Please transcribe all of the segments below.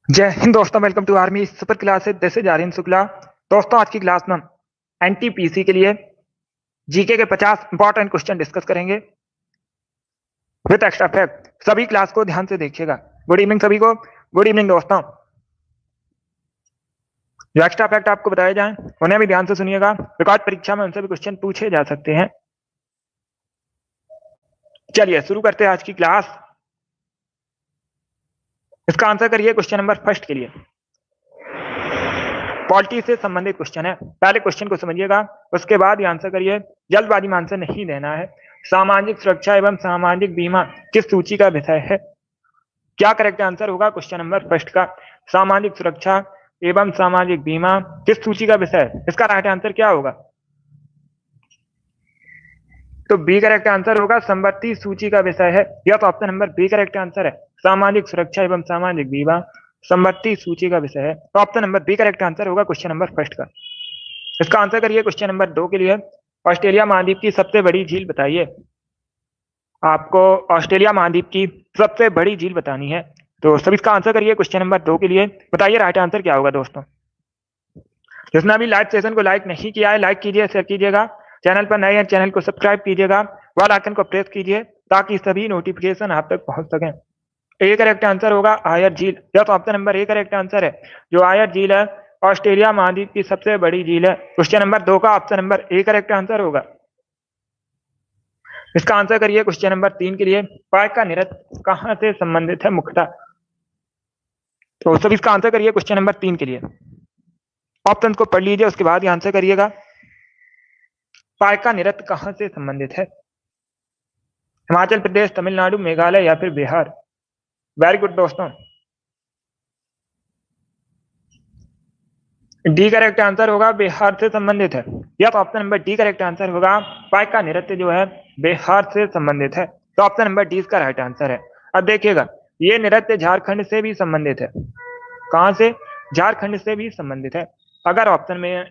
जय हिंद दोस्तों, welcome to army super classes. This is Aryan Shukla. दोस्तों, आज की क्लास में एनटीपीसी के लिए जीके के 50 इंपॉर्टेंट क्वेश्चन डिस्कस करेंगे विद एक्स्ट्रा फैक्ट। सभी क्लास को ध्यान से देखिएगा। गुड इवनिंग सभी को। गुड इवनिंग दोस्तों। जो एक्स्ट्रा फैक्ट आपको बताए जाएं उन्हें भी ध्यान से सुनिएगा, बिकॉज परीक्षा में उनसे भी क्वेश्चन पूछे जा सकते हैं। चलिए शुरू करते हैं आज की क्लास। इसका आंसर करिए क्वेश्चन नंबर फर्स्ट के लिए। पॉलिटी से संबंधित क्वेश्चन है। पहले क्वेश्चन को समझिएगा, उसके बाद ही आंसर करिए। जल्दबाजी में आंसर नहीं देना है। सामाजिक सुरक्षा एवं सामाजिक बीमा किस सूची का विषय है? क्या करेक्ट आंसर होगा क्वेश्चन नंबर फर्स्ट का? सामाजिक सुरक्षा एवं सामाजिक बीमा किस सूची का विषय है? इसका राइट आंसर क्या होगा? तो बी करेक्ट आंसर होगा, संपत्ति सूची का विषय है। यह तो option number B correct answer है। सामाजिक सुरक्षा एवं सामाजिक बीमा संपत्ति सूची का विषय है। तो option number B correct answer होगा क्वेश्चन नंबर फर्स्ट का। इसका आंसर करिए क्वेश्चन नंबर 2 के लिए। ऑस्ट्रेलिया महाद्वीप की सबसे बड़ी झील बताइए। आपको ऑस्ट्रेलिया महाद्वीप की सबसे बड़ी झील बतानी है, तो सभी इसका आंसर करिए क्वेश्चन नंबर 2 के लिए। बताइए राइट आंसर क्या होगा दोस्तों। जिसने अभी लाइव सेशन को लाइक नहीं किया है, लाइक कीजिए, शेयर कीजिएगा। चैनल पर नए हैं, चैनल को सब्सक्राइब कीजिएगा, बेल आइकन को प्रेस कीजिए ताकि सभी नोटिफिकेशन आप तक पहुंच सकें। ए करेक्ट आंसर होगा आयर झील। यह तो option number A correct answer है। जो आयर झील है ऑस्ट्रेलिया महाद्वीप की सबसे बड़ी झील है। क्वेश्चन नंबर 2 का option number A correct answer होगा। इसका आंसर करिए क्वेश्चन नंबर 3 के लिए। पाइक का नृत्य कहां से संबंधित है मुख्यतः? तो सब इसका आंसर करिए क्वेश्चन नंबर 3 के लिए। ऑप्शन को पढ़ लीजिए, उसके बाद ही आंसर करिएगा। पाइक का नृत्य कहां से संबंधित है? हिमाचल प्रदेश, तमिलनाडु, मेघालय या फिर बिहार? वेरी गुड दोस्तों। डी करेक्ट आंसर होगा, बिहार से संबंधित है। यह तो option number D correct answer होगा। पाइक का नृत्य जो है बिहार से संबंधित है। तो ऑप्शन नंबर डी इसका राइट आंसर है। अब देखिएगा, ये नृत्य झारखंड से भी संबंधित है। कहां से? झारखंड से भी संबंधित है। अगर ऑप्शन में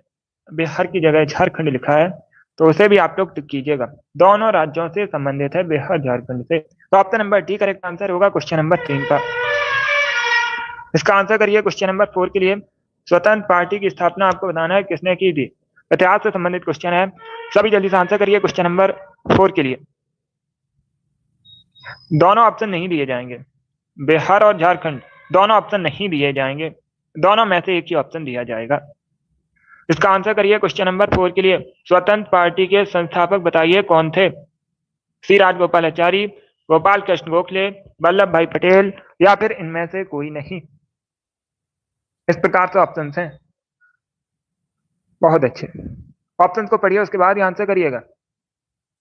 बिहार की जगह झारखंड लिखा है तो उसे भी आप लोग टिक कीजिएगा। दोनों राज्यों से संबंधित है, बिहार झारखंड से। तो option number D correct answer होगा क्वेश्चन नंबर 3 का। इसका आंसर करिए क्वेश्चन नंबर 4 के लिए। स्वतंत्र पार्टी की स्थापना आपको बताना है किसने की थी। इतिहास से संबंधित क्वेश्चन है। सभी जल्दी से आंसर करिए क्वेश्चन नंबर 4 के लिए। दोनों ऑप्शन नहीं दिए जाएंगे। बिहार और झारखंड दोनों ऑप्शन नहीं दिए जाएंगे। दोनों में से एक ही ऑप्शन दिया जाएगा। इसका आंसर करिए क्वेश्चन नंबर 4 के लिए। स्वतंत्र पार्टी के संस्थापक बताइए कौन थे? सी राजगोपालाचारी, गोपाल कृष्ण गोखले, वल्लभ भाई पटेल या फिर इनमें से कोई नहीं? इस प्रकार से ऑप्शन हैं। बहुत अच्छे। ऑप्शन को पढ़िए, उसके बाद ही आंसर करिएगा।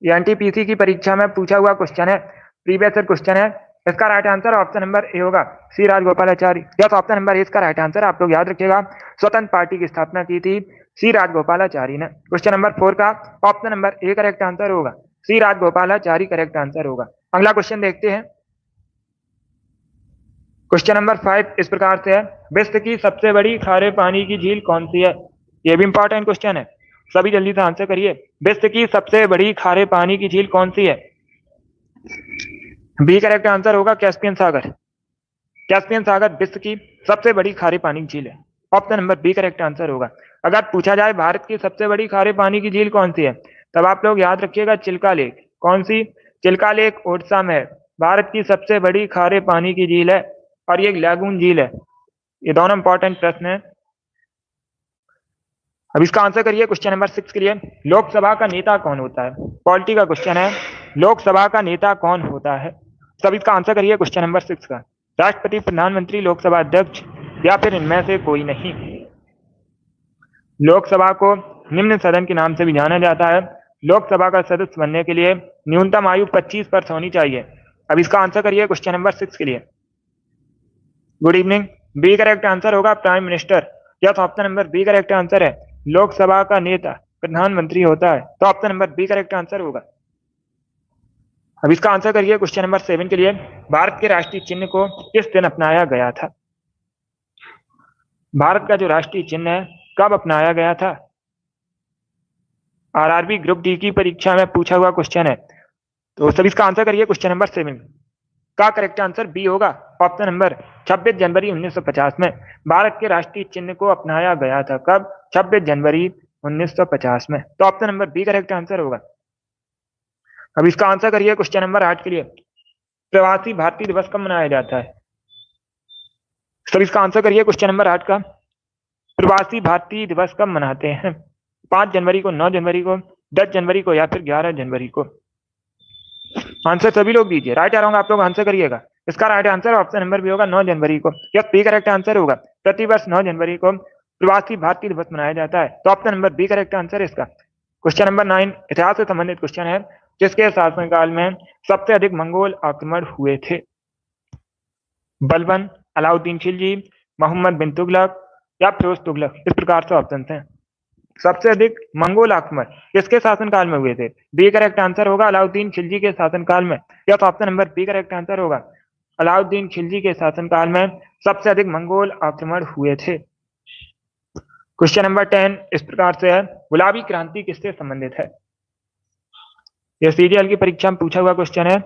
ये एनटीपीसी की परीक्षा में पूछा हुआ क्वेश्चन है, प्रीवियस क्वेश्चन है। इसका right answer option number A होगा, सी राजगोपालाचारी। या तो ऑप्शन नंबर ए इसका राइट आंसर। आप लोग याद रखिएगा, स्वतंत्र पार्टी की स्थापना की थी सी राजगोपालाचारी ने। क्वेश्चन नंबर 4 का option number A correct answer होगा, सी राजगोपालाचारी करेक्ट आंसर होगा। अगला क्वेश्चन देखते हैं। क्वेश्चन नंबर 5 इस प्रकार से है। विश्व की सबसे बड़ी खारे पानी की झील कौन सी है? यह भी इंपॉर्टेंट क्वेश्चन है, सभी जल्दी से आंसर करिए। विश्व की सबसे बड़ी खारे पानी की झील कौन सी है? बी करेक्ट आंसर होगा, कैस्पियन सागर। कैस्पियन सागर विश्व की सबसे बड़ी खारे पानी की झील है। Option number B correct answer होगा। अगर पूछा जाए भारत की सबसे बड़ी खारे पानी की झील कौन सी है, तब आप लोग याद रखिएगा चिल्का लेक। कौन सी? चिल्का लेक ओडिशा में है। भारत की सबसे बड़ी खारे पानी की झील है और ये एक लैगून झील है। ये दोनों इंपॉर्टेंट प्रश्न है। अब इसका आंसर करिए क्वेश्चन नंबर 6 के लिए। लोकसभा का नेता कौन होता है? पॉलिटी का क्वेश्चन है। लोकसभा का नेता कौन होता है? सब इसका आंसर करिए क्वेश्चन नंबर 6 का। राष्ट्रपति, प्रधानमंत्री, लोकसभा अध्यक्ष या फिर इनमें से कोई नहीं? लोकसभा को निम्न सदन के नाम से भी जाना जाता है। लोकसभा का सदस्य बनने के लिए न्यूनतम आयु 25 वर्ष होनी चाहिए। अब इसका आंसर करिए क्वेश्चन नंबर 6 के लिए। Good evening. B correct answer होगा, prime minister. Yes, option number B correct answer है। लोकसभा का नेता प्रधानमंत्री होता है, तो option number B correct answer होगा। अब इसका आंसर करिए क्वेश्चन नंबर 7 के लिए। भारत के राष्ट्रीय चिन्ह को किस दिन अपनाया गया था? भारत का जो राष्ट्रीय चिन्ह है कब अपनाया गया था? आरआरबी ग्रुप डी की परीक्षा में पूछा हुआ क्वेश्चन है, तो सब इसका आंसर करिए क्वेश्चन नंबर 7। का करेक्ट आंसर बी होगा ऑप्शन नंबर 26 जनवरी 1950 में भारत के राष्ट्रीय चिन्ह को अपनाया गया था। कब? 26 जनवरी 1950 में। तो option number B correct answer होगा। अब इसका आंसर करिए क्वेश्चन नंबर 8 के लिए। प्रवासी भारतीय दिवस कब मनाया जाता है? सब इसका आंसर करिए क्वेश्चन नंबर 8 का। प्रवासी भारतीय दिवस कब मनाते हैं? 5 जनवरी को, 9 जनवरी को, 10 जनवरी को या फिर 11 जनवरी को? आंसर सभी लोग दीजिए। राइट या रॉन्ग आप लोग आंसर करिएगा। इसका right answer option number B होगा 9 जनवरी को। यस, बी करेक्ट आंसर होगा। प्रतिवर्ष 9 जनवरी को प्रवासी भारतीय दिवस मनाया जाता है। तो option number B correct answer है इसका। क्वेश्चन नंबर 9 इतिहास से संबंधित क्वेश्चन है। किसके शासनकाल में सबसे अधिक मंगोल आक्रमण हुए थे? बलबन, अलाउद्दीन खिलजी, मोहम्मद बिन तुगलक या फिरोज तुगलक? इस प्रकार से ऑप्शन हैं। सबसे अधिक मंगोल आक्रमण किसके शासनकाल में हुए थे? बी करेक्ट आंसर होगा अलाउद्दीन खिलजी के शासनकाल में। या तो option number B correct answer होगा। अलाउद्दीन खिलजी के शासनकाल में सबसे अधिक मंगोल आक्रमण हुए थे। क्वेश्चन नंबर 10 इस प्रकार से है। गुलाबी क्रांति किससे संबंधित है? यह सीजीएल की परीक्षा में पूछा हुआ क्वेश्चन है।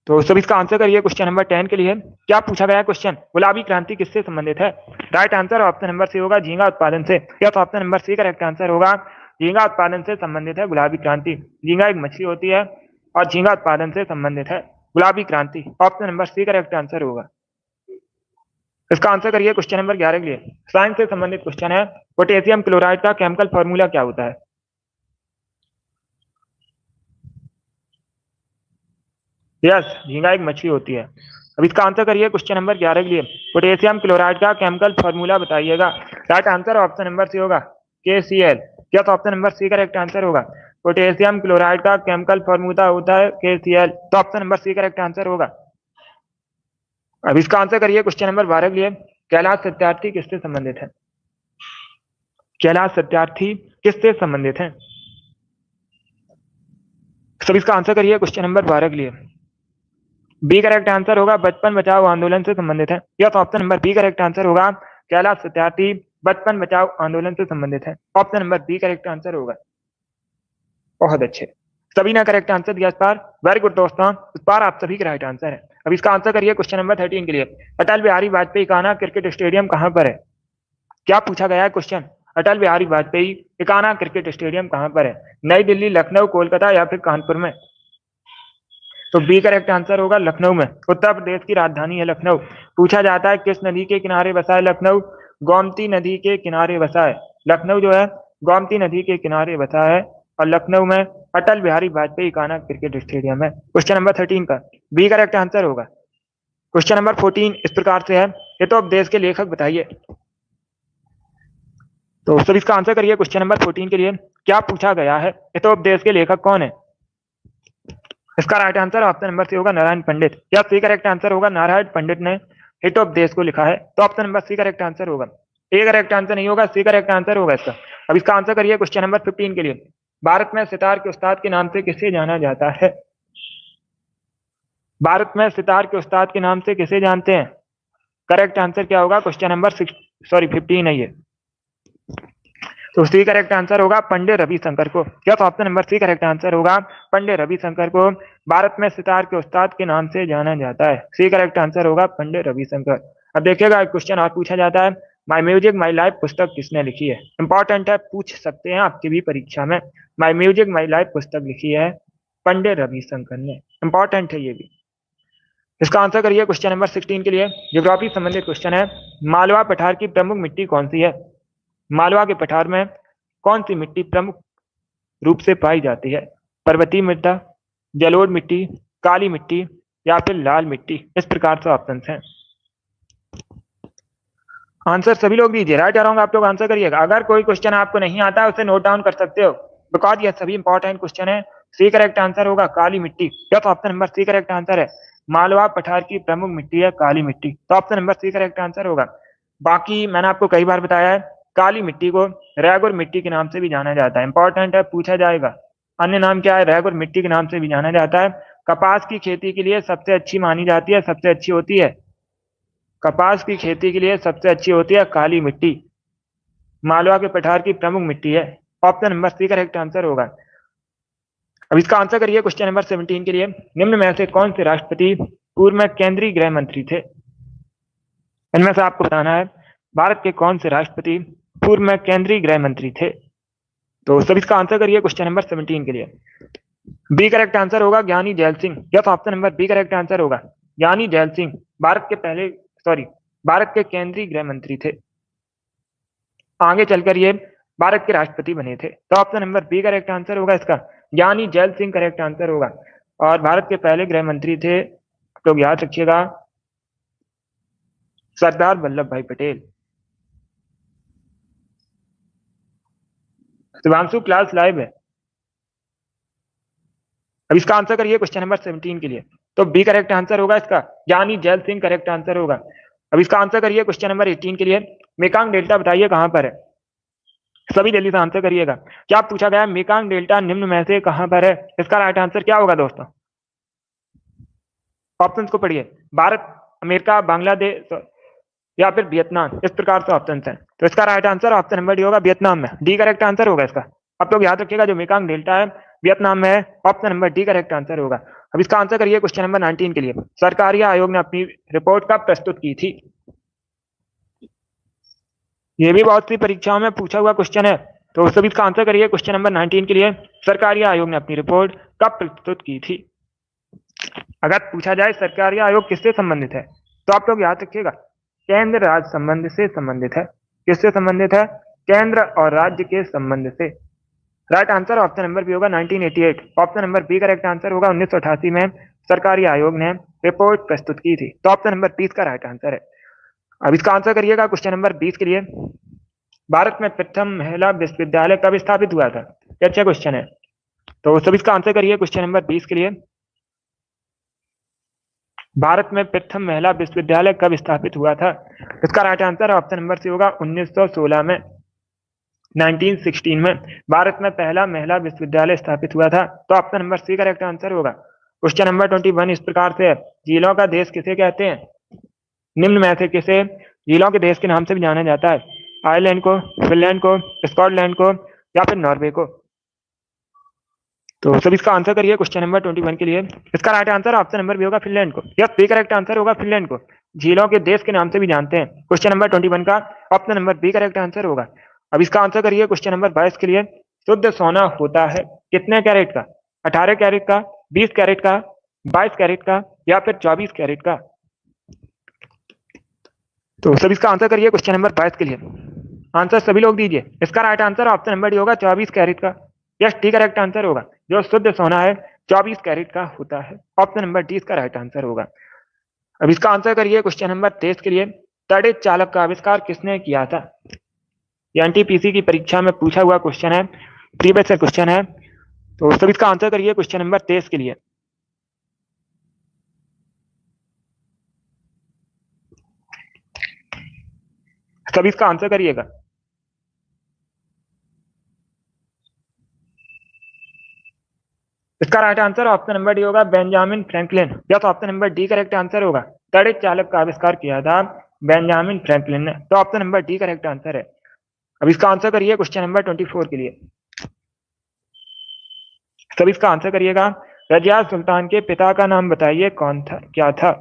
तो सब इसका आंसर करिए क्वेश्चन नंबर 10 के लिए। क्या पूछा गया है क्वेश्चन? गुलाबी क्रांति किससे संबंधित है? Right answer option number C होगा झींगा उत्पादन से। या तो option number C correct answer होगा। झींगा उत्पादन से संबंधित है गुलाबी क्रांति। झींगा एक मछली होती है और झींगा उत्पादन से संबंधित है गुलाबी क्रांति। Option number C correct answer होगा। इसका आंसर करिए क्वेश्चन नंबर 11 के लिए। साइंस से संबंधित क्वेश्चन है। पोटेशियम क्लोराइड का केमिकल फॉर्मूला क्या होता है? यस, झींगा एक मछली होती है। अब इसका आंसर करिए क्वेश्चन नंबर 11 के लिए। पोटेशियम क्लोराइड का केमिकल फॉर्मूला बताइएगा। Right answer option number C होगा KCl। क्या तो option number C correct answer होगा। पोटेशियम क्लोराइड का केमिकल फॉर्मूला होता है KCl। तो option number C correct answer होगा। अब इसका आंसर करिए क्वेश्चन नंबर 12 के लिए। कैलाश सत्यार्थी किससे संबंधित है? कैलाश सत्यार्थी किससे संबंधित है? सब इसका आंसर करिए क्वेश्चन नंबर 12 के लिए। बी करेक्ट आंसर होगा बचपन बचाओ आंदोलन से संबंधित है। यह तो option number B correct answer होगा। कैलाश सत्यार्थी बचपन बचाओ आंदोलन से संबंधित है। Option number B correct answer होगा। बहुत अच्छे, सभी ने करेक्ट आंसर दिया इस बार। वेरी गुड दोस्तों, इस बार आप सभी के राइट आंसर है। अब इसका आंसर करिए क्वेश्चन नंबर 13 के लिए। अटल बिहारी वाजपेयी कान्हा क्रिकेट स्टेडियम कहां पर है? क्या पूछा गया है question? Atal Bihari Vajpayee Kanha cricket stadium कहां पर है? नई दिल्ली, लखनऊ, कोलकाता या फिर कानपुर में? तो बी करेक्ट आंसर होगा लखनऊ में। उत्तर प्रदेश की राजधानी है लखनऊ। पूछा जाता है किस नदी के किनारे बसा है लखनऊ? गोमती नदी के किनारे बसा है लखनऊ। जो है गोमती नदी के किनारे बसा है और लखनऊ में अटल बिहारी वाजपेयी कान्हा क्रिकेट स्टेडियम है। क्वेश्चन नंबर 13 का बी करेक्ट आंसर होगा। क्वेश्चन नंबर 14 इस प्रकार से है। हितोपदेश के लेखक बताइए। तो सब इसका आंसर करिए क्वेश्चन नंबर 14 के लिए। क्या पूछा गया है? हितोपदेश के लेखक कौन है? इसका right answer option number C होगा नारायण पंडित। या सी करेक्ट आंसर होगा नारायण पंडित ने हितोपदेश को लिखा है। तो option number C correct answer होगा। ए करेक्ट आंसर नहीं होगा, सी करेक्ट आंसर होगा इसका। अब इसका आंसर करिए क्वेश्चन नंबर 15 के लिए। भारत में सितार के उस्ताद के नाम से किसे जाना जाता है? भारत में सितार के उस्ताद के नाम से किसे जानते हैं? करेक्ट आंसर क्या होगा? क्वेश्चन नंबर 15 है ये। तो सी करेक्ट आंसर होगा पंडित रविशंकर को। Yes, option number C correct answer होगा। पंडित रविशंकर को भारत में सितार के उस्ताद के नाम से जाना जाता है। सी करेक्ट आंसर होगा पंडित रविशंकर। अब देखिएगा एक क्वेश्चन और पूछा जाता है। माई म्यूजिक माई लाइफ पुस्तक किसने लिखी है? इंपॉर्टेंट है, पूछ सकते हैं आपकी भी परीक्षा में। माई म्यूजिक माई लाइफ पुस्तक लिखी है पंडित रविशंकर ने। इंपॉर्टेंट है ये भी। इसका आंसर करिए क्वेश्चन नंबर 16 के लिए। ज्योग्राफी संबंधित क्वेश्चन है। मालवा पठार की प्रमुख मिट्टी कौन सी है? मालवा के पठार में कौन सी मिट्टी प्रमुख रूप से पाई जाती है? पर्वतीय मृदा, जलोढ़ मिट्टी, काली मिट्टी या फिर लाल मिट्टी? इस प्रकार से ऑप्शन हैं। आंसर सभी लोग दीजिए। राइट या रॉन्ग आप लोग आंसर करिएगा। अगर कोई क्वेश्चन आपको नहीं आता है उसे नोट डाउन कर सकते हो, बिकॉज ये सभी इंपॉर्टेंट क्वेश्चन है। सी करेक्ट आंसर होगा काली मिट्टी। या तो option number C correct answer है। मालवा पठार की प्रमुख मिट्टी है काली मिट्टी। तो option number C correct answer होगा। बाकी मैंने आपको कई बार बताया है, काली मिट्टी को रैगुर मिट्टी के नाम से भी जाना जाता है। इंपॉर्टेंट है, पूछा जाएगा। अन्य नाम क्या है? रैगुर मिट्टी के नाम से भी जाना जाता है। कपास की खेती के लिए सबसे अच्छी मानी जाती है, सबसे अच्छी होती है। कपास की खेती के लिए सबसे अच्छी होती है काली मिट्टी। मालवा के पठार की प्रमुख मिट्टी है। Option number C correct answer होगा। अब इसका आंसर करिए क्वेश्चन नंबर 17 के लिए। निम्न में से कौन से राष्ट्रपति पूर्व में केंद्रीय गृह मंत्री थे? इनमें से आपको बताना है भारत के कौन से राष्ट्रपति पूर्व में केंद्रीय गृह मंत्री थे? तो सभी इसका आंसर करिए क्वेश्चन नंबर 17 के लिए। बी करेक्ट आंसर होगा Giani Zail Singh. Yes, option number B correct answer होगा ज्ञानी जैल सिंह। भारत के केंद्रीय गृह मंत्री थे। आगे चलकर ये भारत के राष्ट्रपति बने थे। तो option number B correct answer होगा इसका ज्ञानी जैल सिंह करेक्ट आंसर होगा। और भारत के पहले गृह मंत्री थे, तो याद रखिएगा, सरदार वल्लभ भाई पटेल। शिवांशु क्लास लाइव है। अब इसका आंसर करिए क्वेश्चन नंबर 17 के लिए। तो बी करेक्ट आंसर होगा इसका ज्ञानी जैल सिंह करेक्ट आंसर होगा। अब इसका आंसर करिए क्वेश्चन नंबर 18 के लिए। मेकांग डेल्टा बताइए कहां पर है? सभी जल्दी से आंसर करिएगा। क्या पूछा गया? मेकांग डेल्टा निम्न में से कहां पर है? इसका राइट आंसर क्या होगा दोस्तों? ऑप्शंस को पढ़िए। भारत, अमेरिका, बांग्लादेश या फिर वियतनाम, इस प्रकार से ऑप्शन है। तो इसका right answer option number D होगा वियतनाम में। डी करेक्ट आंसर होगा इसका। आप लोग याद रखिएगा जो मेकांग डेल्टा है वियतनाम में है। Option number D correct answer होगा। अब इसका आंसर करिए क्वेश्चन नंबर 19 के लिए। सरकारी आयोग ने अपनी रिपोर्ट कब प्रस्तुत की थी? ये भी बहुत सी परीक्षाओं में पूछा हुआ क्वेश्चन है। तो सभी इसका आंसर करिए क्वेश्चन नंबर 19 के लिए। सरकारी आयोग ने अपनी रिपोर्ट कब प्रस्तुत की थी? अगर पूछा जाए सरकारी आयोग किससे संबंधित है, तो आप लोग याद रखिएगा केंद्र राज्य संबंध से संबंधित है। किससे संबंधित है? केंद्र और राज्य के संबंध से। Right answer option number B होगा 1988। Option number B correct answer होगा 1988 में सरकारी आयोग ने रिपोर्ट प्रस्तुत की थी। तो ऑप्शन नंबर 20 का राइट आंसर है। अब इसका आंसर करिएगा क्वेश्चन नंबर 20 के लिए। भारत में प्रथम महिला विश्वविद्यालय कब स्थापित हुआ था? अच्छा क्वेश्चन है। तो सभी इसका आंसर करिए क्वेश्चन नंबर 20 के लिए। भारत में प्रथम महिला विश्वविद्यालय कब स्थापित हुआ था? इसका right answer option number C होगा 1916 में, 1916 में भारत में पहला महिला विश्वविद्यालय स्थापित हुआ था। तो option number C correct answer होगा। क्वेश्चन नंबर 21 इस प्रकार से है, झीलों का देश किसे कहते हैं? निम्न में से किसे झीलों के देश के नाम से भी जाना जाता है? आयरलैंड को, फिनलैंड को, स्कॉटलैंड को या फिर नॉर्वे को? तो सभी इसका आंसर करिए क्वेश्चन नंबर 21 के लिए। इसका right answer option number B होगा फिनलैंड को। यस, बी करेक्ट आंसर होगा फिनलैंड को। झीलों के देश के नाम से भी जानते हैं। क्वेश्चन नंबर 21 का option number B correct answer होगा। अब इसका आंसर करिए क्वेश्चन नंबर 22 के लिए। शुद्ध सोना होता है कितने कैरेट का? 18 कैरेट का, 20 कैरेट का, 22 कैरेट का या फिर 24 कैरेट का? तो सभी इसका आंसर करिए क्वेश्चन नंबर 22 के लिए। आंसर सभी लोग दीजिए। इसका right answer option number D होगा 24 कैरेट का। यस, डी करेक्ट आंसर होगा। जो शुद्ध सोना है 24 कैरेट का होता है। ऑप्शन नंबर डी इसका राइट आंसर होगा। अब इसका आंसर करिए क्वेश्चन नंबर 23 के लिए। तड़ित चालक का आविष्कार किसने किया था? एनटीपीसी की परीक्षा में पूछा हुआ क्वेश्चन है, प्रीवियस से क्वेश्चन है। तो सभी इसका आंसर करिए क्वेश्चन नंबर 23 के लिए। सभी इसका आंसर करिएगा। इसका right answer option number D होगा बेंजामिन फ्रैंकलिन। या तो option number D correct answer होगा। तड़ित चालक का आविष्कार किया था बेंजामिन फ्रैंकलिन ने। तो option number D correct answer है। अब इसका आंसर करिए क्वेश्चन नंबर 24 के लिए। सभी इसका आंसर करिएगा। रजिया सुल्तान के पिता का नाम बताइए कौन था, क्या था?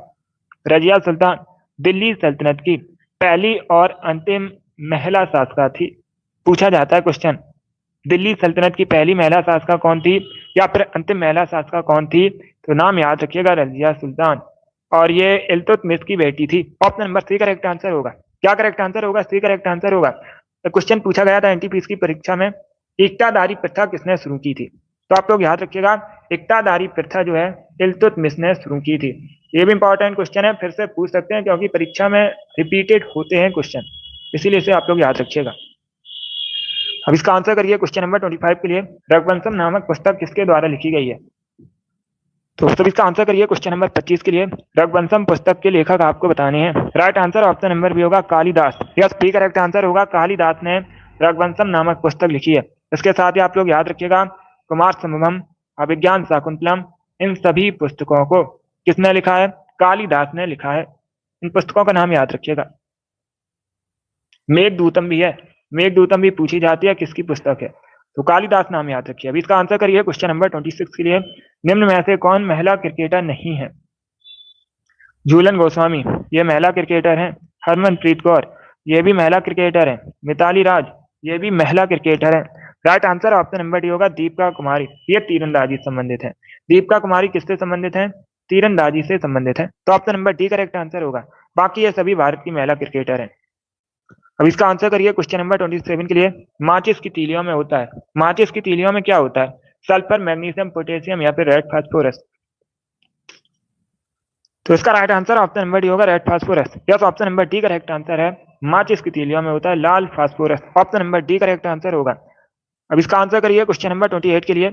रजिया सुल्तान दिल्ली सल्तनत की पहली और अंतिम महिला शासका थी। पूछा जाता है क्वेश्चन, दिल्ली सल्तनत की पहली महिला शासका कौन थी या फिर अंतिम महिला शासका कौन थी? तो नाम याद रखिएगा रजिया सुल्तान। और ये इल्तुतमिश की बेटी थी। Option number C correct answer होगा। क्या करेक्ट आंसर होगा? सी करेक्ट आंसर होगा। क्वेश्चन पूछा गया था एनटीपीसी की परीक्षा में, इक्तादारी प्रथा किसने शुरू की थी? तो आप लोग याद रखिएगा इक्तादारी प्रथा जो है इल्तुतमिश ने शुरू की थी। ये भी इंपॉर्टेंट क्वेश्चन है, फिर से पूछ सकते हैं क्योंकि परीक्षा में रिपीटेड होते हैं क्वेश्चन, इसीलिए इसे आप लोग याद रखिएगा। अब इसका आंसर करिए क्वेश्चन नंबर 25 के लिए। रघुवंशम नामक पुस्तक किसके द्वारा लिखी गई है? तो सब इसका आंसर करिए क्वेश्चन नंबर 25 के लिए। रघुवंशम पुस्तक के लेखक आपको बताने हैं। Right answer option number B होगा Kalidas. Yes, B correct answer होगा कालिदास ने रघुवंशम नामक पुस्तक लिखी है। इसके साथ ही आप लोग याद रखिएगा कुमार संभवम, अभिज्ञान शाकुंतलम, इन सभी पुस्तकों को किसने लिखा है? कालिदास ने लिखा है। इन पुस्तकों का नाम याद रखिएगा। मेघदूतम भी है, मेघदूतम भी पूछी जाती है, किसकी पुस्तक है? तो कालिदास नाम याद रखिए। अभी इसका आंसर करिए क्वेश्चन नंबर 26 के लिए। निम्न में से कौन महिला क्रिकेटर नहीं है? झूलन गोस्वामी, ये महिला क्रिकेटर हैं। हरमनप्रीत कौर, ये भी महिला क्रिकेटर हैं। मिताली राज, ये भी महिला क्रिकेटर हैं। Right answer option number D होगा दीपिका कुमारी, ये तीरंदाजी से संबंधित है। दीपिका कुमारी किससे संबंधित है? तीरंदाजी से संबंधित है। तो option number D correct answer होगा। बाकी ये सभी भारत की महिला क्रिकेटर हैं। अब इसका आंसर करिए क्वेश्चन नंबर 27 के लिए। माचिस की तीलियों में होता है, माचिस की तीलियों में क्या होता है? सल्फर, मैग्नीशियम, पोटेशियम या फिर रेड फास्फोरस? तो इसका right answer option number D होगा red phosphorus. Yes, option number D correct answer है। माचिस की तीलियों में होता है लाल phosphorus. Option number D correct answer होगा। अब इसका आंसर करिए क्वेश्चन नंबर 28 के लिए।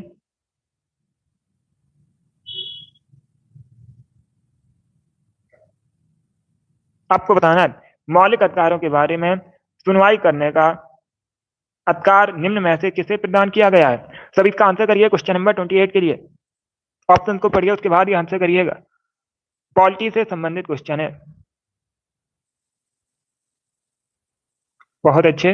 आपको बताना है मौलिक अधिकारों के बारे में सुनवाई करने का अधिकार निम्न में से किसे प्रदान किया गया है? सभी इसका आंसर करिए क्वेश्चन नंबर 28 के लिए। ऑप्शन को पढ़िए, उसके बाद ही आंसर करिएगा। पॉलिटी से संबंधित क्वेश्चन है। बहुत अच्छे।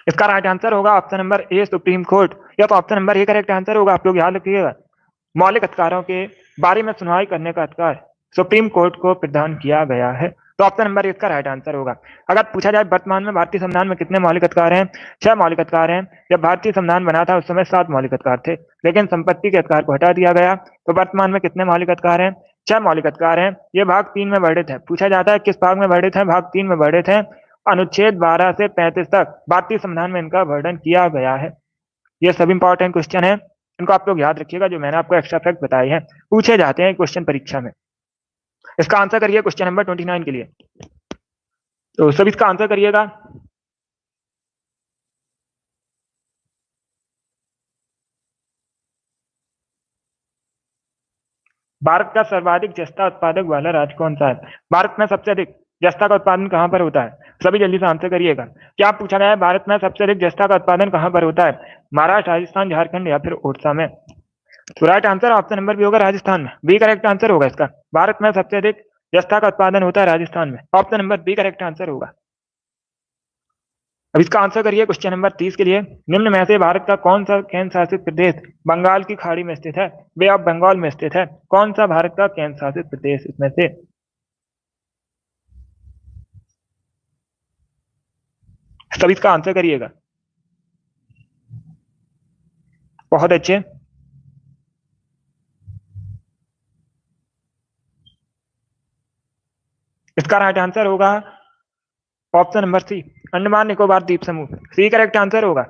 इसका राइट आंसर होगा option number a supreme court. या तो option number A correct answer होगा। आप लोग याद रखिएगा, मौलिक अधिकारों के बारे में सुनवाई करने का अधिकार सुप्रीम कोर्ट को प्रदान किया गया है। तो ऑप्शन नंबर इसका राइट आंसर होगा। अगर पूछा जाए वर्तमान में भारतीय संविधान में कितने मौलिक अधिकार हैं? 6 मौलिक अधिकार हैं। जब भारतीय संविधान बना था उस समय 7 मौलिक अधिकार थे, लेकिन संपत्ति के अधिकार को हटा दिया गया। तो वर्तमान में कितने मौलिक अधिकार हैं? 6 मौलिक अधिकार हैं। ये भाग 3 में वर्णित है। पूछा जाता है किस भाग में वर्णित है? भाग 3 में वर्णित है। अनुच्छेद 12 से 35 तक भारतीय संविधान में इनका वर्णन किया गया है। ये सब इंपॉर्टेंट क्वेश्चन है, इनको आप लोग याद रखिएगा, जो मैंने आपको एक्स्ट्रा फैक्ट बताए हैं, पूछे जाते हैं क्वेश्चन परीक्षा में। इसका आंसर करिए क्वेश्चन नंबर 29 के लिए। तो सब इसका आंसर करिएगा। भारत का सर्वाधिक जस्ता उत्पादक वाला राज्य कौन सा है? भारत में सबसे अधिक जस्ता का उत्पादन कहां पर होता है? सभी जल्दी से आंसर करिएगा। क्या पूछा गया है? भारत में सबसे अधिक जस्ता का उत्पादन कहां पर होता है? महाराष्ट्र, राजस्थान, झारखंड या फिर ओडिशा में? तो right answer option number B होगा राजस्थान में। बी करेक्ट आंसर होगा इसका। भारत में सबसे अधिक जस्ता का उत्पादन होता है राजस्थान में। Option number B correct answer होगा। अब इसका आंसर करिए क्वेश्चन नंबर 30 के लिए। निम्न में से भारत का कौन सा केंद्र शासित प्रदेश बंगाल की खाड़ी में स्थित है? बे ऑफ बंगाल में स्थित है। कौन सा भारत का केंद्र शासित प्रदेश इसमें से? सब इसका आंसर करिएगा। बहुत अच्छे। इसका राइट आंसर होगा option number C, Andaman Nicobar द्वीप समूह। सी करेक्ट आंसर होगा।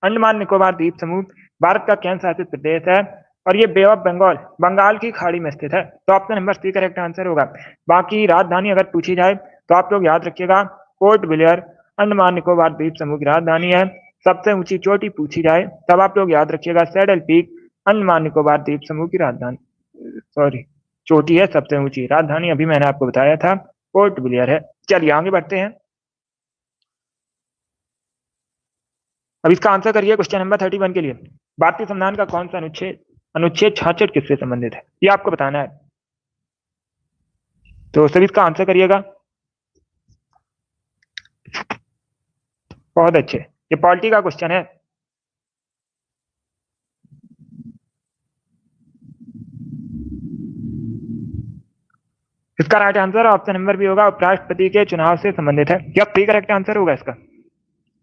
अंडमान निकोबार द्वीप समूह भारत का केंद्र शासित प्रदेश है और ये बे ऑफ बंगाल, बंगाल की खाड़ी में स्थित है। तो option number C correct answer होगा। बाकी राजधानी अगर पूछी जाए तो आप लोग याद रखिएगा, पोर्ट ब्लेयर अंडमान निकोबार द्वीप समूह की राजधानी है। सबसे ऊंची चोटी पूछी जाए तब आप लोग याद रखिएगा, सैडल पीक अंडमान निकोबार द्वीप समूह की राजधानी, सॉरी, चोटी है सबसे ऊंची। राजधानी अभी मैंने आपको बताया था, पोर्ट ब्लेयर है। चलिए आगे बढ़ते हैं। अब इसका आंसर करिए क्वेश्चन नंबर 31 के लिए। भारतीय संविधान का कौन सा अनुच्छेद अनुच्छेद 66 किससे संबंधित है? ये आपको बताना है। तो सभी इसका आंसर करिएगा। बहुत अच्छे, ये पॉलिटी का क्वेश्चन है। इसका right answer option number B होगा, उपराष्ट्रपति के चुनाव से संबंधित है। क्या बी करेक्ट आंसर होगा इसका?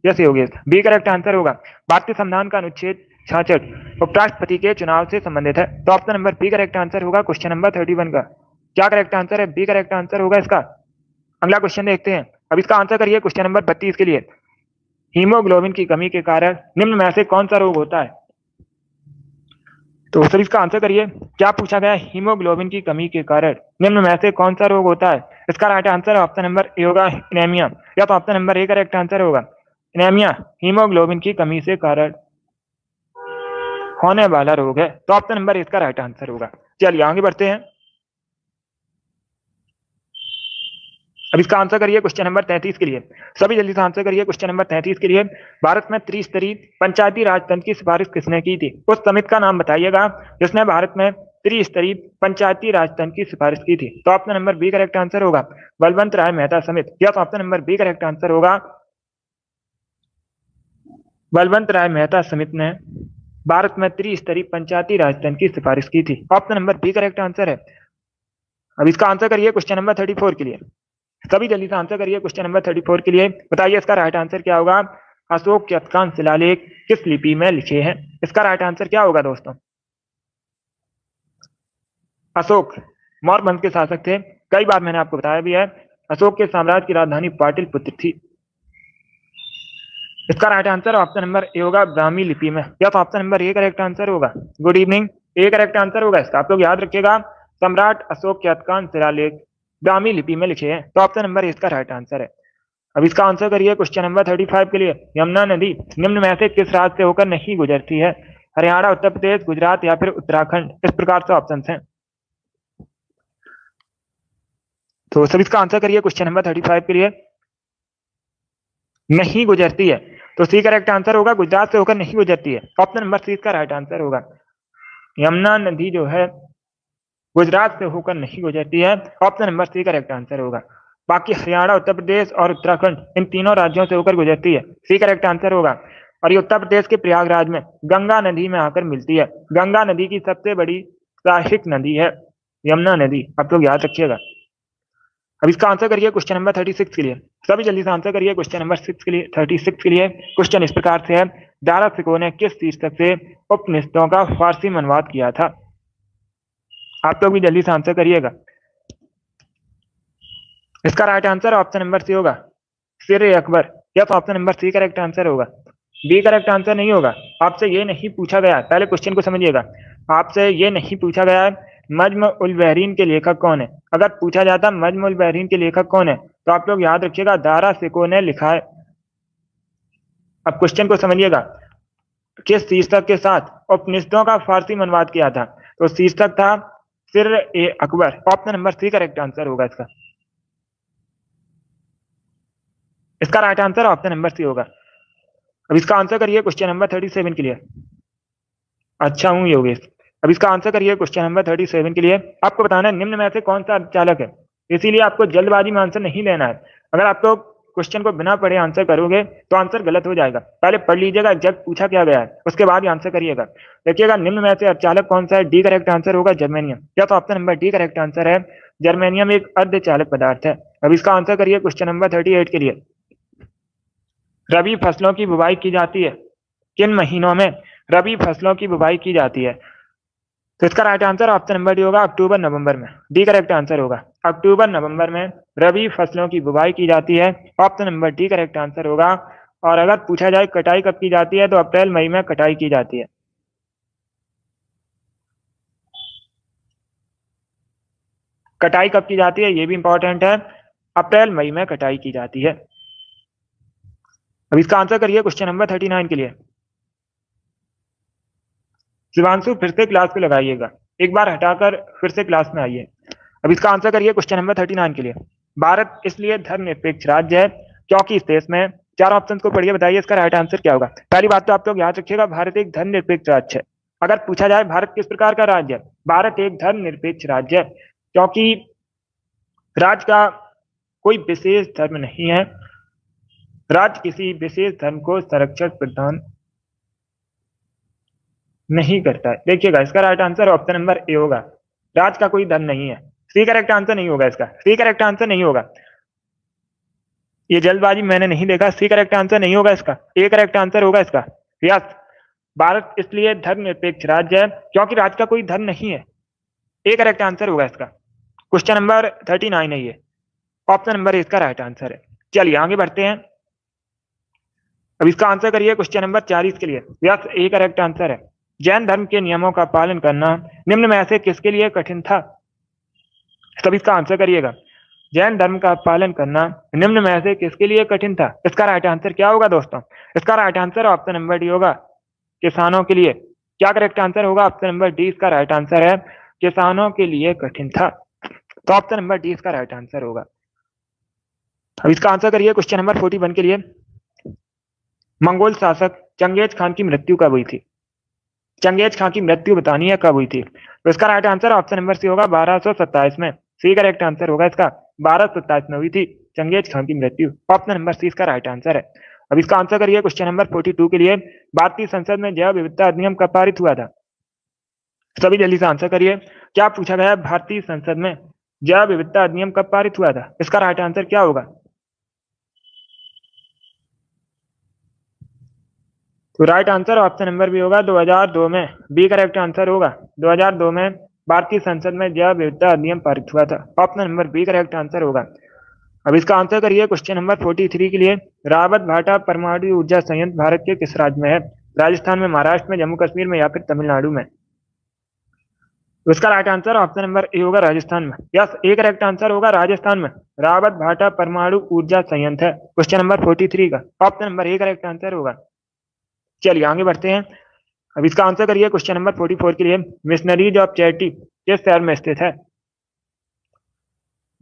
Yes Yogesh, B correct answer होगा। भारतीय संविधान का अनुच्छेद 66 उपराष्ट्रपति के चुनाव से संबंधित है। तो option number B correct answer होगा क्वेश्चन नंबर 31 का। क्या करेक्ट आंसर है? बी करेक्ट आंसर होगा इसका। अगला क्वेश्चन देखते हैं। अब इसका आंसर करिए क्वेश्चन नंबर 32 के लिए। हीमोग्लोबिन की कमी के कारण निम्न में से कौन सा रोग होता है? तो सर इसका आंसर करिए। क्या पूछा गया? हीमोग्लोबिन की कमी के कारण निम्न में से कौन सा रोग होता है? इसका right answer option number A होगा, एनीमिया। या तो option number A correct answer होगा। एनीमिया हीमोग्लोबिन की कमी से कारण होने वाला रोग है। तो ऑप्शन नंबर इसका राइट आंसर होगा। चलिए आगे बढ़ते हैं। अब इसका आंसर करिए क्वेश्चन नंबर 33 के लिए। सभी जल्दी से आंसर करिए क्वेश्चन नंबर 33 के लिए। भारत में त्रिस्तरीय पंचायती राज तंत्र की सिफारिश किसने की थी? उस समिति का नाम बताइएगा जिसने भारत में त्रिस्तरीय पंचायती राज तंत्र की सिफारिश की थी। तो option number B correct answer होगा, बलवंत राय मेहता समिति। या तो option number B correct answer होगा, बलवंत राय मेहता समिति ने भारत में त्रिस्तरीय पंचायती राज तंत्र की सिफारिश की थी। Option number B correct answer है। अब इसका आंसर करिए क्वेश्चन नंबर 34 के लिए। सभी जल्दी से आंसर करिए क्वेश्चन नंबर 34 के लिए। बताइए इसका राइट आंसर क्या होगा। अशोक के अधिकांश शिलालेख किस लिपि में लिखे हैं? इसका राइट आंसर क्या होगा दोस्तों? अशोक मौर्य वंश के शासक थे। कई बार मैंने आपको बताया भी है। अशोक के साम्राज्य की राजधानी पाटलिपुत्र थी। इसका right answer option number A होगा, ब्राह्मी लिपि में। या तो option number A correct answer होगा। Good evening. A correct answer होगा इसका। आप लोग याद रखिएगा, सम्राट अशोक के अधिकांश शिलालेख ब्राह्मी लिपि में लिखे हैं, तो ऑप्शन नंबर ए इसका राइट आंसर है। अब इसका आंसर करिए क्वेश्चन नंबर 35 के लिए। यमुना नदी निम्न में से किस राज्य से होकर नहीं गुजरती है? हरियाणा, उत्तर प्रदेश, गुजरात या फिर उत्तराखंड। इस प्रकार से ऑप्शन हैं। तो सब इसका आंसर करिए क्वेश्चन नंबर 35 के लिए। नहीं गुजरती है, तो सी करेक्ट आंसर होगा, गुजरात से होकर नहीं गुजरती है। ऑप्शन नंबर सी इसका राइट आंसर होगा। यमुना नदी जो है गुजरात से होकर नहीं गुजरती है। Option number C correct answer होगा। बाकी हरियाणा, उत्तर प्रदेश और उत्तराखंड इन तीनों राज्यों से होकर गुजरती है। सी करेक्ट आंसर होगा। और ये उत्तर प्रदेश के प्रयागराज में गंगा नदी में आकर मिलती है। गंगा नदी की सबसे बड़ी सहायक नदी है यमुना नदी। आप लोग याद रखिएगा। अब इसका आंसर करिए क्वेश्चन नंबर 36 के लिए। सभी जल्दी से आंसर करिए क्वेश्चन नंबर 6 के लिए, 36 के लिए। क्वेश्चन इस प्रकार से है, दारा सिकोह ने किस शीर्षक से उपनिषदों का फारसी में अनुवाद किया था? आप लोग भी जल्दी से आंसर करिएगा। इसका right answer option number C होगा, सिर अकबर। या तो option number C correct answer होगा। बी करेक्ट आंसर नहीं होगा। आपसे ये नहीं पूछा गया, पहले क्वेश्चन को समझिएगा। आपसे ये नहीं पूछा गया है नज्म उल बहरीन के लेखक कौन है। अगर पूछा जाता नज्म उल बहरीन के लेखक कौन है, तो आप लोग याद रखिएगा दारा सिकोह ने लिखा है। अब क्वेश्चन को समझिएगा, किस शीर्षक के साथ उपनिषदों का फारसी में अनुवाद किया था? तो शीर्षक था Sirr e Akbar. Option number C correct answer होगा इसका। इसका right answer option number C होगा। अब इसका आंसर करिए क्वेश्चन नंबर 37 के लिए। अच्छा हूँ योगेश। अब इसका आंसर करिए क्वेश्चन नंबर 37 के लिए। आपको बताना है निम्न में से कौन सा चालक है, इसीलिए आपको जल्दबाजी में आंसर नहीं देना है। अगर आप लोग क्वेश्चन को बिना पढ़े आंसर करोगे तो आंसर गलत हो जाएगा। पहले पढ़ लीजिएगा एग्जैक्ट पूछा क्या गया है, उसके बाद ही आंसर करिएगा। देखिएगा निम्न में से चालक कौन सा है। डी करेक्ट आंसर होगा जर्मेनियम। या तो option number D correct answer है। जर्मेनियम एक अर्धचालक पदार्थ है। अब इसका आंसर करिए क्वेश्चन नंबर 38 के लिए। रबी फसलों की बुवाई की जाती है किन महीनों में? रबी फसलों की बुवाई की जाती है, तो इसका right answer option number D होगा, अक्टूबर नवंबर में। डी करेक्ट आंसर होगा। अक्टूबर नवंबर में रबी फसलों की बुवाई की जाती है। Option number D correct answer होगा। और अगर पूछा जाए कटाई कब की जाती है, तो अप्रैल मई में कटाई की जाती है। कटाई कब की जाती है ये भी इंपॉर्टेंट है, अप्रैल मई में कटाई की जाती है। अब इसका आंसर करिए क्वेश्चन नंबर 39 के लिए। शिवांशु फिर से क्लास को लगाइएगा, एक बार हटाकर फिर से क्लास में आइए। अब इसका आंसर करिए क्वेश्चन नंबर 39 के लिए। भारत इसलिए धर्मनिरपेक्ष राज्य है क्योंकि इस देश में, चार ऑप्शन को पढ़िए, बताइए इसका राइट आंसर क्या होगा। पहली बात तो आप लोग याद रखिएगा, भारत एक धर्मनिरपेक्ष राज्य है। अगर पूछा जाए भारत किस प्रकार का राज्य है, भारत एक धर्मनिरपेक्ष राज्य है क्योंकि राज्य का कोई विशेष धर्म नहीं है। राज्य किसी विशेष धर्म को संरक्षण प्रदान नहीं करता है। देखिएगा इसका right answer option number A होगा, राज्य का कोई धर्म नहीं है। सी करेक्ट आंसर नहीं होगा इसका। सी करेक्ट आंसर नहीं होगा। ये जल्दबाजी मैंने नहीं देखा। सी करेक्ट आंसर नहीं होगा इसका। ए करेक्ट आंसर होगा इसका। यस, भारत इसलिए धर्मनिरपेक्ष राज्य है क्योंकि राज्य का कोई धर्म नहीं है। ए करेक्ट आंसर होगा इसका। क्वेश्चन नंबर 39 है ये। ऑप्शन नंबर इसका राइट आंसर है। चलिए आगे बढ़ते हैं। अब इसका आंसर करिए क्वेश्चन नंबर 40 के लिए। यस, ए करेक्ट आंसर है। जैन धर्म के नियमों का पालन करना निम्न में से किसके लिए कठिन था? तब इसका आंसर करिएगा। जैन धर्म का पालन करना निम्न में से किसके लिए कठिन था? इसका राइट आंसर क्या होगा दोस्तों? इसका right answer option number D होगा, किसानों के लिए। क्या करेक्ट आंसर होगा? ऑप्शन नंबर डी इसका राइट आंसर है, किसानों के लिए कठिन था। तो ऑप्शन नंबर डी इसका राइट आंसर होगा। अब इसका आंसर करिए क्वेश्चन नंबर 41 के लिए। मंगोल शासक चंगेज खान की मृत्यु कब हुई थी? चंगेज खान की मृत्यु बतानी है कब हुई थी। तो इसका right answer option number C होगा, 1227 में। सी करेक्ट आंसर होगा इसका, 1227 में हुई थी चंगेज खान की मृत्यु। ऑप्शन नंबर सी इसका राइट आंसर है। अब इसका आंसर करिए क्वेश्चन नंबर 42 के लिए। भारतीय संसद में जैव विविधता अधिनियम कब पारित हुआ था? सभी जल्दी से आंसर करिए। क्या पूछा गया? भारतीय संसद में जैव विविधता अधिनियम कब पारित हुआ था? इसका राइट आंसर क्या होगा? तो right answer option number B होगा 2002 में। बी करेक्ट आंसर होगा। 2002 में भारतीय संसद में जैव विविधता अधिनियम पारित हुआ था। Option number B correct answer होगा। अब इसका आंसर करिए क्वेश्चन नंबर 43 के लिए। रावत भाटा परमाणु ऊर्जा संयंत्र भारत के किस राज्य में है? राजस्थान में, महाराष्ट्र में, जम्मू कश्मीर में या फिर तमिलनाडु में? तो इसका right answer option number A होगा, राजस्थान में। यस, ए करेक्ट आंसर होगा राजस्थान में। रावत भाटा परमाणु ऊर्जा संयंत्र है क्वेश्चन नंबर 43 का। Option number A correct answer होगा। चलिए आगे बढ़ते हैं। अब इसका आंसर करिए क्वेश्चन नंबर 44 के लिए। मिशनरीज ऑफ चैरिटी किस शहर में स्थित है?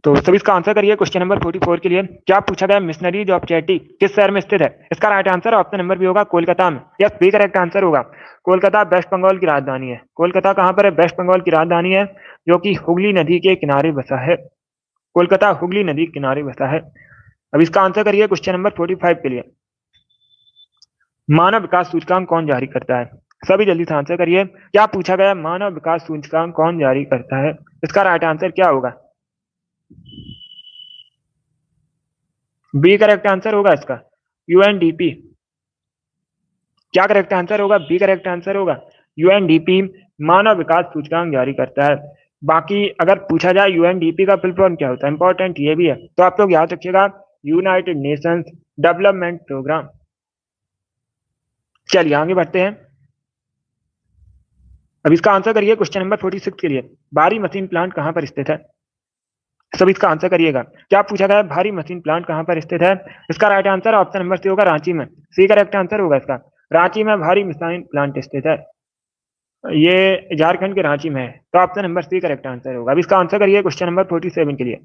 तो सभी इसका आंसर करिए क्वेश्चन नंबर 44 के लिए। क्या पूछा गया? मिशनरीज ऑफ चैरिटी किस शहर में स्थित है? इसका right answer option number B होगा, कोलकाता में। यस, बी करेक्ट आंसर होगा। कोलकाता वेस्ट बंगाल की राजधानी है। कोलकाता कहां पर है? वेस्ट बंगाल की राजधानी है, जो कि हुगली नदी के किनारे बसा है। कोलकाता हुगली नदी के किनारे बसा है। अब इसका आंसर करिए क्वेश्चन नंबर 45 के लिए। मानव विकास सूचकांक कौन जारी करता है? सभी जल्दी से आंसर करिए। क्या पूछा गया? मानव विकास सूचकांक कौन जारी करता है? इसका राइट आंसर क्या होगा? बी करेक्ट आंसर होगा इसका, यूएनडीपी। क्या करेक्ट आंसर होगा? बी करेक्ट आंसर होगा। यूएनडीपी मानव विकास सूचकांक जारी करता है। बाकी अगर पूछा जाए यूएनडीपी का फुल फॉर्म क्या होता है, इंपॉर्टेंट ये भी है, तो आप लोग याद रखिएगा, यूनाइटेड नेशंस डेवलपमेंट प्रोग्राम। चलिए आगे बढ़ते हैं। अब इसका आंसर करिए क्वेश्चन नंबर 46 के लिए। भारी मशीन प्लांट कहां पर स्थित है? सब इसका आंसर करिएगा। क्या पूछा गया? भारी मशीन प्लांट कहां पर स्थित है? इसका right answer option number C होगा, रांची में। सी करेक्ट आंसर होगा इसका। रांची में भारी मशीन प्लांट स्थित है। ये झारखंड के रांची में है, तो option number C correct answer होगा। अब इसका आंसर करिए क्वेश्चन नंबर 47 के लिए।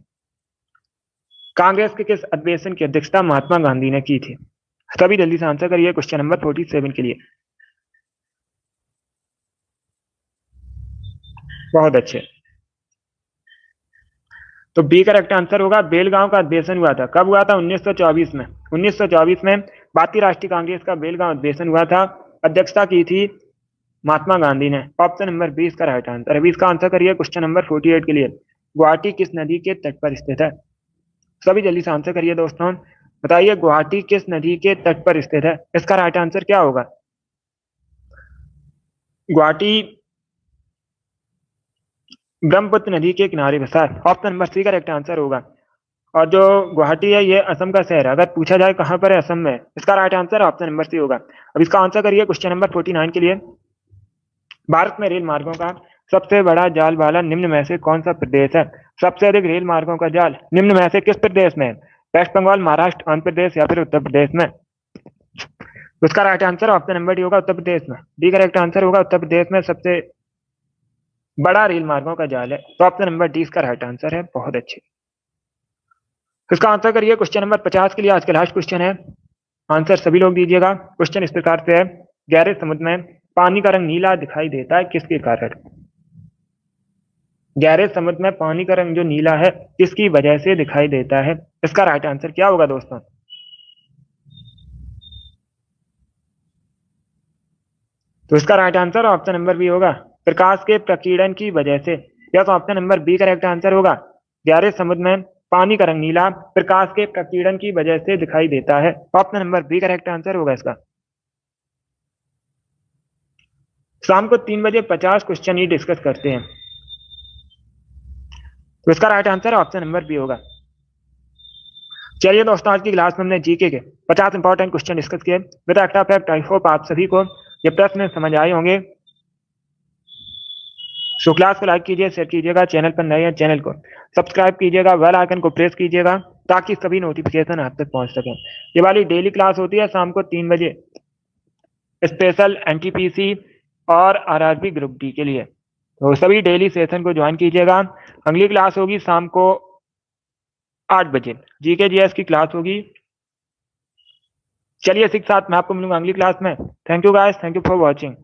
कांग्रेस के किस अधिवेशन की अध्यक्षता महात्मा गांधी ने की थी? सभी जल्दी से आंसर करिए क्वेश्चन नंबर 47 के लिए। बहुत अच्छे। तो बी करेक्ट आंसर होगा, बेलगांव का अधिवेशन हुआ था। कब हुआ था? 1924 में। 1924 में भारतीय राष्ट्रीय कांग्रेस का बेलगांव अधिवेशन हुआ था। अध्यक्षता की थी महात्मा गांधी ने। ऑप्शन नंबर बी इसका राइट आंसर। अभी इसका आंसर करिए क्वेश्चन नंबर 48 के लिए। गुवाहाटी किस नदी के तट पर स्थित है? सभी जल्दी से आंसर करिए दोस्तों। बताइए, गुवाहाटी किस नदी के तट पर स्थित है? इसका राइट आंसर क्या होगा? गुवाहाटी ब्रह्मपुत्र नदी के किनारे बसा है। Option number C correct answer होगा। और जो गुवाहाटी है, ये असम का शहर है। अगर पूछा जाए कहां पर है, असम में। इसका right answer option number C होगा। अब इसका आंसर करिए क्वेश्चन नंबर 49 के लिए। भारत में रेल मार्गों का सबसे बड़ा जाल वाला निम्न में से कौन सा प्रदेश है? सबसे अधिक रेल मार्गों का जाल निम्न में से किस प्रदेश में है? वेस्ट बंगाल, महाराष्ट्र, आंध्र प्रदेश या फिर उत्तर प्रदेश में? तो इसका right answer option number D होगा, उत्तर प्रदेश में। डी करेक्ट आंसर होगा। उत्तर प्रदेश में सबसे बड़ा रेल मार्गों का जाल है, तो ऑप्शन नंबर डी इसका राइट आंसर है। बहुत अच्छे। इसका आंसर करिए क्वेश्चन नंबर 50 के लिए। आज का लास्ट क्वेश्चन है। आंसर सभी लोग दीजिएगा। क्वेश्चन इस प्रकार से है। गहरे समुद्र में पानी का रंग नीला दिखाई देता है, किसके कारण? गहरे समुद्र में पानी का रंग जो नीला है, किसकी वजह से दिखाई देता है? इसका राइट आंसर क्या होगा दोस्तों? तो इसका right answer option number B होगा, प्रकाश के प्रकीर्णन की वजह से। या तो option number B correct answer होगा। गहरे समुद्र में पानी का रंग नीला प्रकाश के प्रकीर्णन की वजह से दिखाई देता है। Option number B correct answer होगा इसका। शाम को 3 बजे 50 क्वेश्चन ही डिस्कस करते हैं, तो इसका right answer option number B होगा। चलिए दोस्तों, आज की क्लास में हमने जीके के 50 इंपॉर्टेंट क्वेश्चन डिस्कस किए विद फैक्ट। आई होप आप सभी को ये प्रश्न समझ आए होंगे। सो क्लास को लाइक कीजिए, शेयर कीजिएगा। चैनल पर नए हैं, चैनल को सब्सक्राइब कीजिएगा, बेल आइकन को प्रेस कीजिएगा, ताकि सभी नोटिफिकेशन आप तक पहुंच सके। ये वाली डेली क्लास होती है शाम को 3 बजे, स्पेशल एनटीपीसी और आरआरबी ग्रुप डी के लिए। तो सभी डेली सेशन को ज्वाइन कीजिएगा। अगली क्लास होगी शाम को 8 बजे, जीके जीएस की क्लास होगी। चलिए इसी के साथ मैं आपको मिलूंगा अगली क्लास में। Thank you guys, thank you for watching.